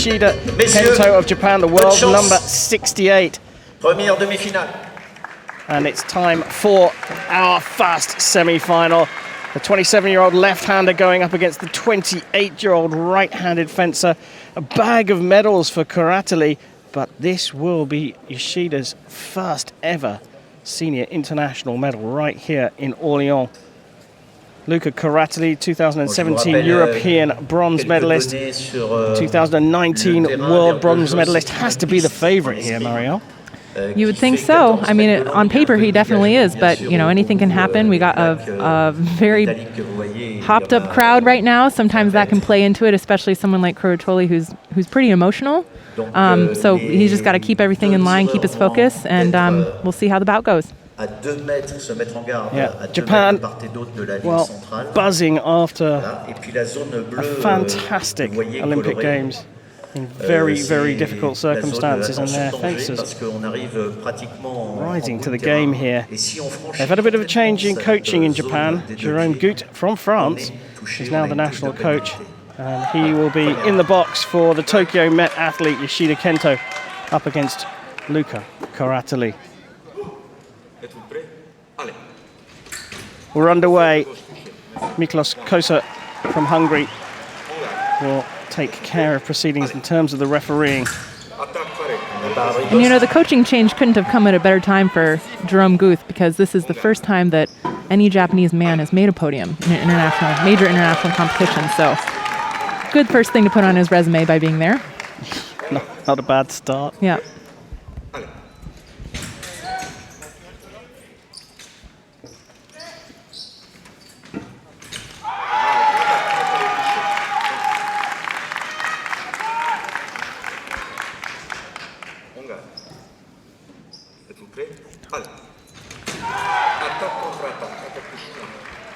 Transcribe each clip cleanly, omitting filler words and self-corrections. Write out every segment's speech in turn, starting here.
Yoshida Kento of Japan, the world number 68. Première demi-finale. And it's time for our first semi-final. The 27-year-old left-hander going up against the 28-year-old right-handed fencer. A bag of medals for CURATOLI, but this will be Yoshida's first ever senior international medal right here in Orléans. Luca CURATOLI, 2017 European bronze medalist, 2019 world bronze medalist, has to be the favorite here, Marielle. You would think so. I mean, on paper he definitely is, but you know, anything can happen. We got a very hopped up crowd right now. Sometimes that can play into it, especially someone like CURATOLI who's pretty emotional. So he's just got to keep everything in line, keep his focus, and we'll see how the bout goes. Yeah, Japan, well, buzzing after a fantastic Olympic Games in very, very difficult circumstances, and their fencers rising to the game here. They've had a bit of a change in coaching in Japan. Jérôme Goutte from France is now the national coach, and he will be in the box for the Tokyo Met athlete Yoshida Kento up against Luca CURATOLI. We're underway. Miklos Kosa from Hungary will take care of proceedings in terms of the refereeing. And you know, the coaching change couldn't have come at a better time for Jérôme Goutte, because this is the first time that any Japanese man has made a podium in an major international competition. So good first thing to put on his resume by being there. Not a bad start. Yeah.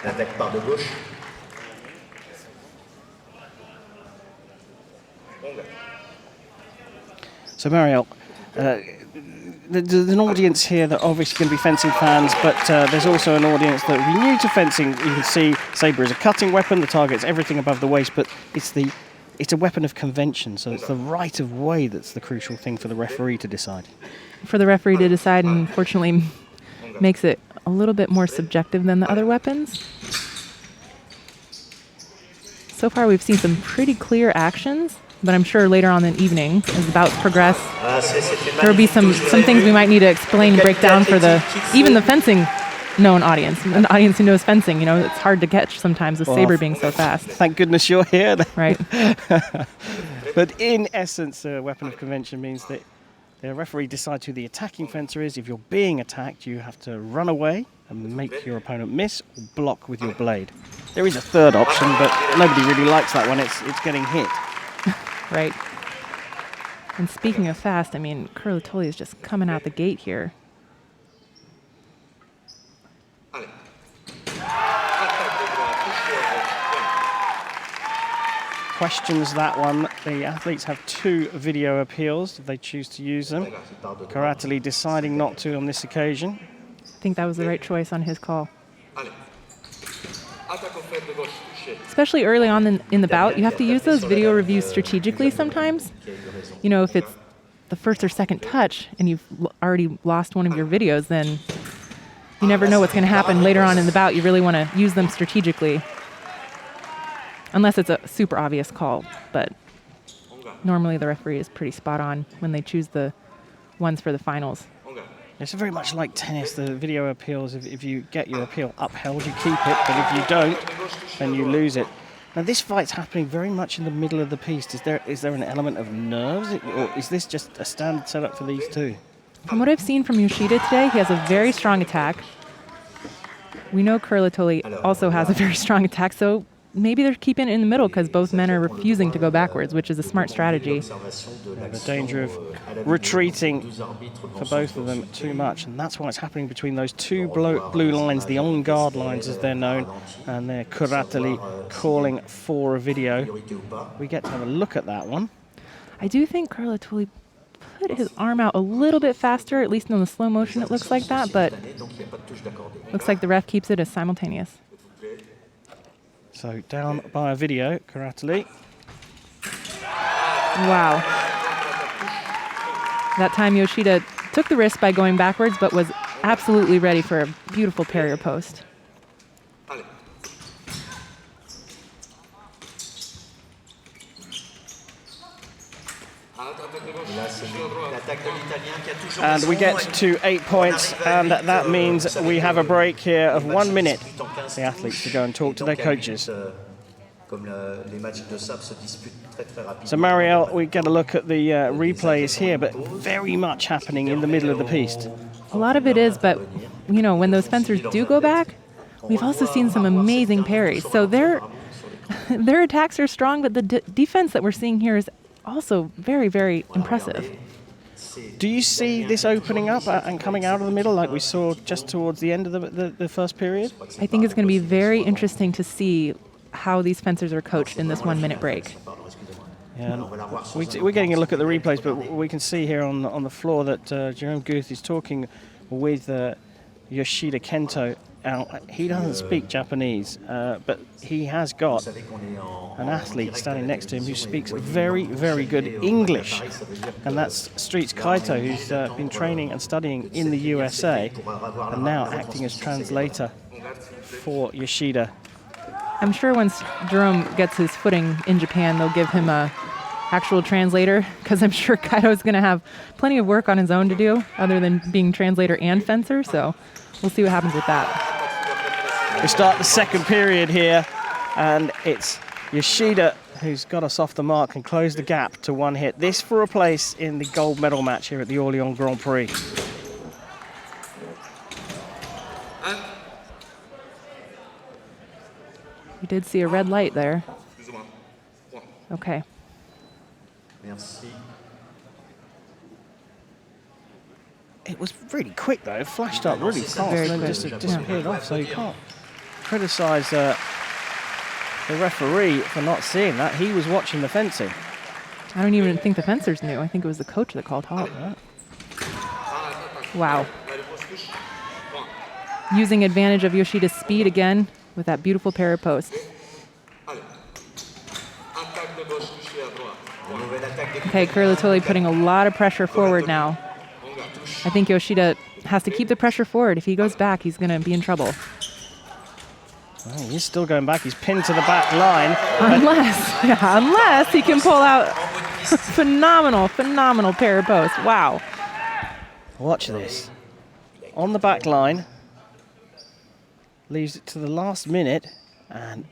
L'attaque par de gauche. So Marielle, there's an audience here that are obviously going to be fencing fans, but there's also an audience that will be new to fencing. You can see saber is a cutting weapon, the target's everything above the waist, but it's a weapon of convention, so it's the right of way that's the crucial thing for the referee to decide. For the referee to decide, and unfortunately makes it a little bit more subjective than the other weapons. So far we've seen some pretty clear actions, but I'm sure later on in the evening, as the bouts progress, there will be some things we might need to explain and break down for even the fencing known audience, an audience who knows fencing. You know, it's hard to catch sometimes with saber being so fast. Thank goodness you're here. Right. But in essence, a weapon of convention means that the referee decides who the attacking fencer is. If you're being attacked, you have to run away and make your opponent miss or block with your blade. There is a third option, but nobody really likes that one. It's getting hit. Right. And speaking of fast, I mean, CURATOLI is just coming out the gate here. Questions that one. The athletes have 2 video appeals if they choose to use them. CURATOLI deciding not to on this occasion. I think that was the right choice on his call. Especially early on in the bout, you have to use those video reviews strategically sometimes. You know, if it's the first or second touch and you've already lost one of your videos, then you never know what's going to happen later on in the bout. You really want to use them strategically. Unless it's a super obvious call, but normally the referee is pretty spot on when they choose the ones for the finals. It's very much like tennis, the video appeals. If you get your appeal upheld, you keep it, but if you don't, then you lose it. Now this fight's happening very much in the middle of the piece. Is there an element of nerves, or is this just a standard setup for these two? From what I've seen from Yoshida today, he has a very strong attack. We know CURATOLI also has a very strong attack, so maybe they're keeping it in the middle because both men are refusing to go backwards, which is a smart strategy. The danger of retreating for both of them too much, and that's why it's happening between those 2 blue lines, the on-guard lines as they're known, and they're CURATOLI calling for a video. We get to have a look at that one. I do think CURATOLI put his arm out a little bit faster, at least in the slow motion it looks like that, but looks like the ref keeps it as simultaneous. So down by a video, CURATOLI. Wow. That time Yoshida took the risk by going backwards, but was absolutely ready for a beautiful parry or post. And we get to 8 points, and that means we have a break here of 1 minute. The athletes to go and talk to their coaches. So Marielle, we get a look at the replays here, but very much happening in the middle of the piste. A lot of it is, but you know, when those fencers do go back, we've also seen some amazing parries. So their attacks are strong, but the defense that we're seeing here is also very, very impressive. Do you see this opening up and coming out of the middle like we saw just towards the end of the first period? I think it's going to be very interesting to see how these fencers are coached in this 1 minute break. Yeah, we're getting a look at the replays, but we can see here on the floor that Jerome Guth is talking with Yoshida Kento. Now, he doesn't speak Japanese, but he has got an athlete standing next to him who speaks very, very good English. And that's Streets Kaito, who's been training and studying in the USA and now acting as translator for Yoshida. I'm sure once Jerome gets his footing in Japan, they'll give him a actual translator, because I'm sure Kaito's going to have plenty of work on his own to do other than being translator and fencer, so we'll see what happens with that. We start the second period here, and it's Yoshida who's got us off the mark and closed the gap to 1 hit. This for a place in the gold medal match here at the Orléans Grand Prix. We did see a red light there. Okay. It was really quick though, it flashed up really fast and then just disappeared off, so you can't criticise the referee for not seeing that. He was watching the fencing. I don't even think the fencers knew. I think it was the coach that called halt. Wow. Using advantage of Yoshida's speed again with that beautiful parry post. Okay, CURATOLI putting a lot of pressure forward now. I think Yoshida has to keep the pressure forward. If he goes back, he's going to be in trouble. Well, he's still going back. He's pinned to the back line. Unless he can pull out phenomenal parry post. Wow. Watch this. On the back line. Leaves it to the last minute. And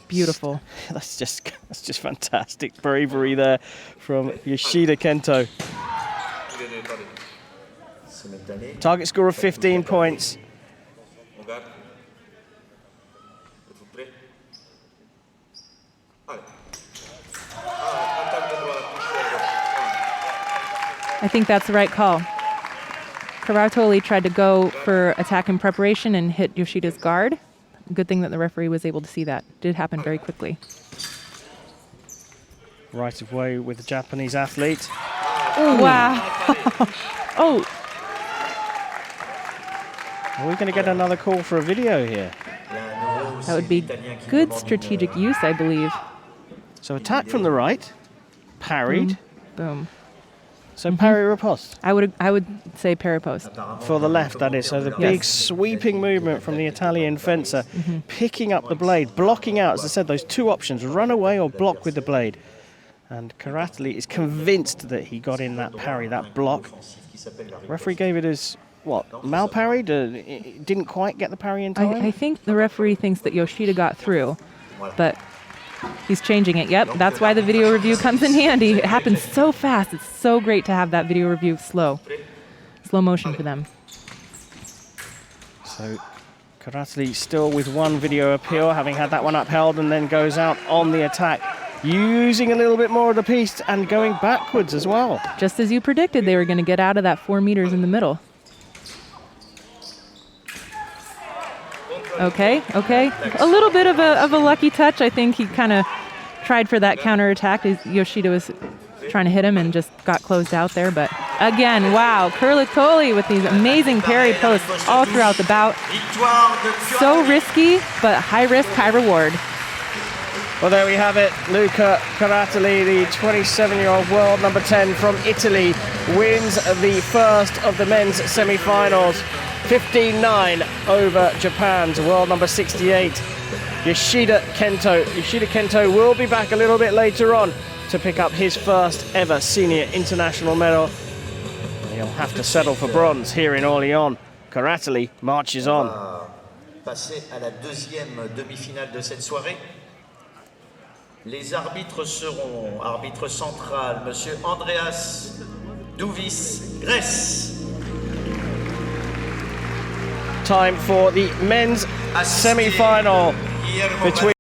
beautiful. That's just fantastic bravery there from Yoshida Kento. Target score of 15 points. I think that's the right call. CURATOLI tried to go for attack in preparation and hit Yoshida's guard. Good thing that the referee was able to see that. Did happen very quickly. Right of way with the Japanese athlete. Ooh. Wow. Oh. Are we going to get another call for a video here? That would be good strategic use, I believe. So attack from the right, parried. Boom. So parry riposte. I would say parry post. For the left, that is. So the big sweeping movement from the Italian fencer, picking up the blade, blocking out, as I said, those two options, run away or block with the blade. And CURATOLI is convinced that he got in that parry, that block. Referee gave it as, what, mal-parried? Didn't quite get the parry in time? I think the referee thinks that Yoshida got through, but he's changing it. Yep, that's why the video review comes in handy. It happens so fast. It's so great to have that video review slow motion for them. So CURATOLI still with one video appeal, having had that one upheld, and then goes out on the attack, using a little bit more of the piste and going backwards as well. Just as you predicted, they were going to get out of that 4 meters in the middle. Okay. A little bit of a lucky touch. I think he kind of tried for that counterattack. Yoshida was trying to hit him and just got closed out there. But again, wow, CURATOLI with these amazing parry posts all throughout the bout. So risky, but high risk, high reward. Well, there we have it. Luca Curatoli, the 27-year-old world number 10 from Italy, wins the first of the men's semi-finals. 15-9 over Japan's world number 68, Yoshida Kento. Yoshida Kento will be back a little bit later on to pick up his first ever senior international medal. He'll have to settle for bronze here in Orléans. Curatoli marches on. Passer à la deuxième demi-finale de cette soirée. Les arbitres seront arbitre central, Monsieur Andreas Douvis, Grèce. Time for the men's semi-final between